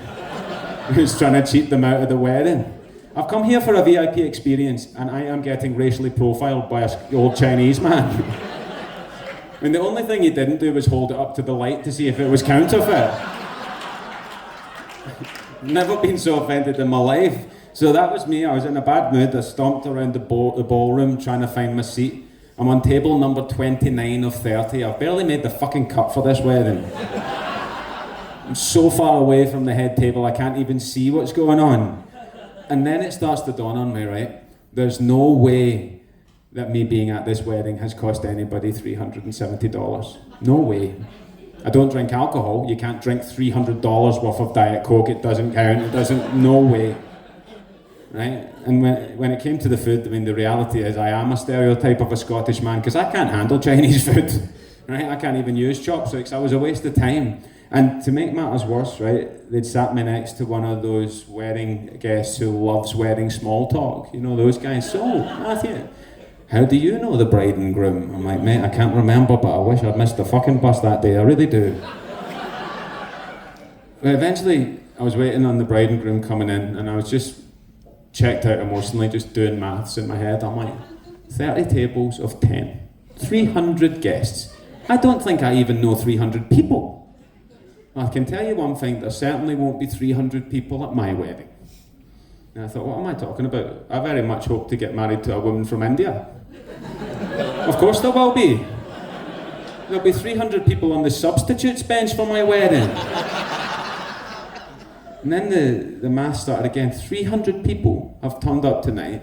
who's trying to cheat them out of the wedding. I've come here for a VIP experience, and I am getting racially profiled by an old Chinese man. I mean, the only thing he didn't do was hold it up to the light to see if it was counterfeit. Never been so offended in my life. So that was me. I was in a bad mood. I stomped around the ballroom trying to find my seat. I'm on table number 29 of 30. I've barely made the fucking cut for this wedding. I'm so far away from the head table, I can't even see what's going on. And then it starts to dawn on me, right? There's no way that me being at this wedding has cost anybody $370. No way. I don't drink alcohol. You can't drink $300 worth of Diet Coke. It doesn't count. It doesn't, no way. Right? And when it came to the food, I mean, the reality is I am a stereotype of a Scottish man because I can't handle Chinese food. Right? I can't even use chopsticks. I was a waste of time. And to make matters worse, right, they'd sat me next to one of those wedding guests who loves wedding small talk. You know, those guys. So, Matthew, how do you know the bride and groom? I'm like, mate, I can't remember, but I wish I'd missed the fucking bus that day. I really do. But eventually, I was waiting on the bride and groom coming in, and I was just checked out emotionally, just doing maths in my head. I'm like, 30 tables of 10. 300 guests. I don't think I even know 300 people. I can tell you one thing, there certainly won't be 300 people at my wedding. And I thought, what am I talking about? I very much hope to get married to a woman from India. Of course there will be. There'll be 300 people on the substitutes bench for my wedding. And then the math started again. 300 people have turned up tonight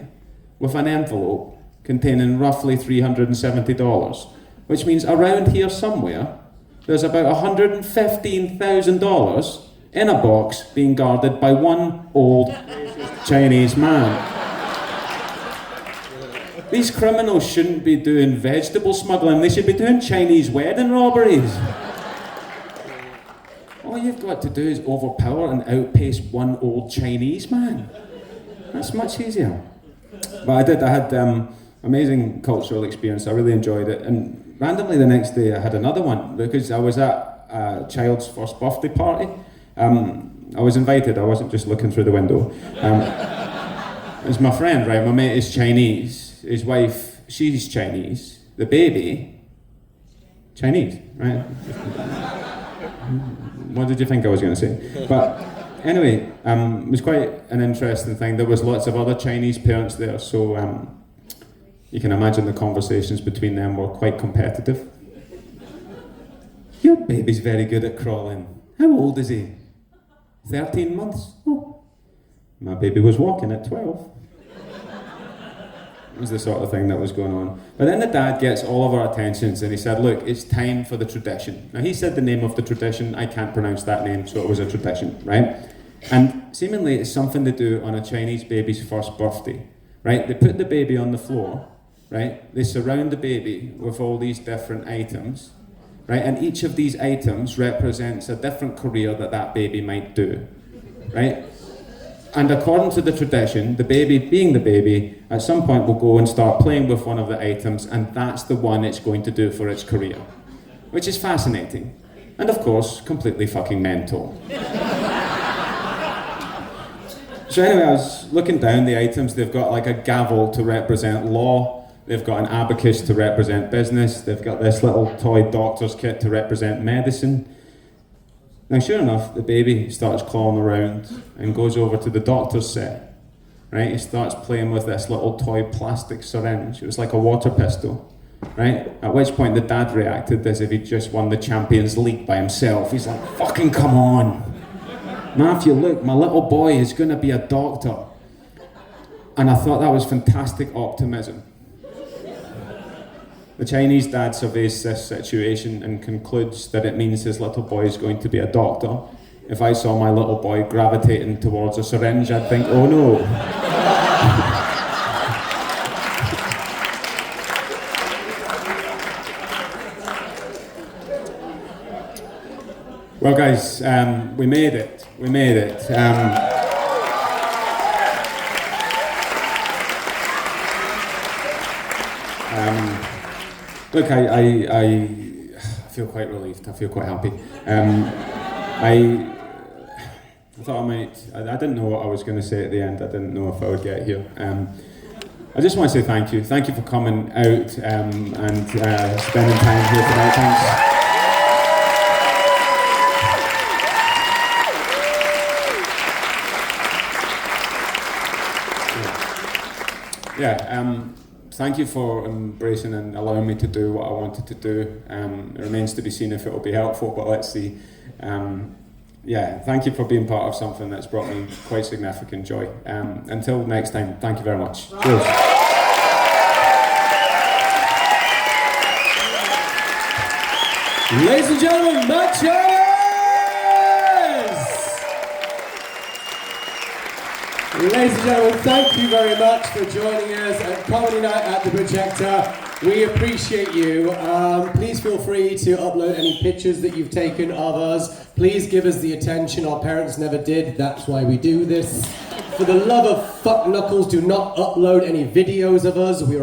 with an envelope containing roughly $370, which means around here somewhere, there's about $115,000 in a box being guarded by one old Chinese man. These criminals shouldn't be doing vegetable smuggling, they should be doing Chinese wedding robberies. All you've got to do is overpower and outpace one old Chinese man. That's much easier. But I had amazing cultural experience, I really enjoyed it. And randomly the next day I had another one because I was at a child's first birthday party. I was invited, I wasn't just looking through the window. It was my friend, right? My mate is Chinese, his wife, she's Chinese, the baby, Chinese, right? What did you think I was going to say? But anyway, it was quite an interesting thing. There was lots of other Chinese parents there, so you can imagine the conversations between them were quite competitive. Your baby's very good at crawling. How old is he? 13 months? Oh. My baby was walking at 12. was the sort of thing that was going on. But then the dad gets all of our attentions and he said, look, it's time for the tradition. Now he said the name of the tradition, I can't pronounce that name, so it was a tradition, right? And seemingly it's something to do on a Chinese baby's first birthday, right? They put the baby on the floor, right? They surround the baby with all these different items, right? And each of these items represents a different career that that baby might do, right? And according to the tradition, the baby, being the baby, at some point will go and start playing with one of the items, and that's the one it's going to do for its career. Which is fascinating. And of course, completely fucking mental. So anyway, I was looking down the items. They've got like a gavel to represent law. They've got an abacus to represent business. They've got this little toy doctor's kit to represent medicine. Now, sure enough, the baby starts clawing around and goes over to the doctor's set, right? He starts playing with this little toy plastic syringe. It was like a water pistol, right? At which point the dad reacted as if he'd just won the Champions League by himself. He's like, fucking come on. Matthew, look, my little boy is going to be a doctor. And I thought that was fantastic optimism. The Chinese dad surveys this situation and concludes that it means his little boy is going to be a doctor. If I saw my little boy gravitating towards a syringe, I'd think, oh no. Well guys, we made it. We made it. Look, I feel quite relieved. I feel quite happy. I thought I might. I didn't know what I was going to say at the end. I didn't know if I would get here. I just want to say thank you. Thank you for coming out and spending time here tonight. Thanks. Yeah. Thank you for embracing and allowing me to do what I wanted to do. It remains to be seen if it will be helpful, but let's see. Yeah, thank you for being part of something that's brought me quite significant joy. Until next time, thank you very much. Cheers. Ladies and gentlemen, Matt Chalmers! Ladies and gentlemen, thank you very much for joining us at Comedy Night at the Projector. We appreciate you. Please feel free to upload any pictures that you've taken of us. Please give us the attention our parents never did. That's why we do this. For the love of fuck knuckles, do not upload any videos of us. We are a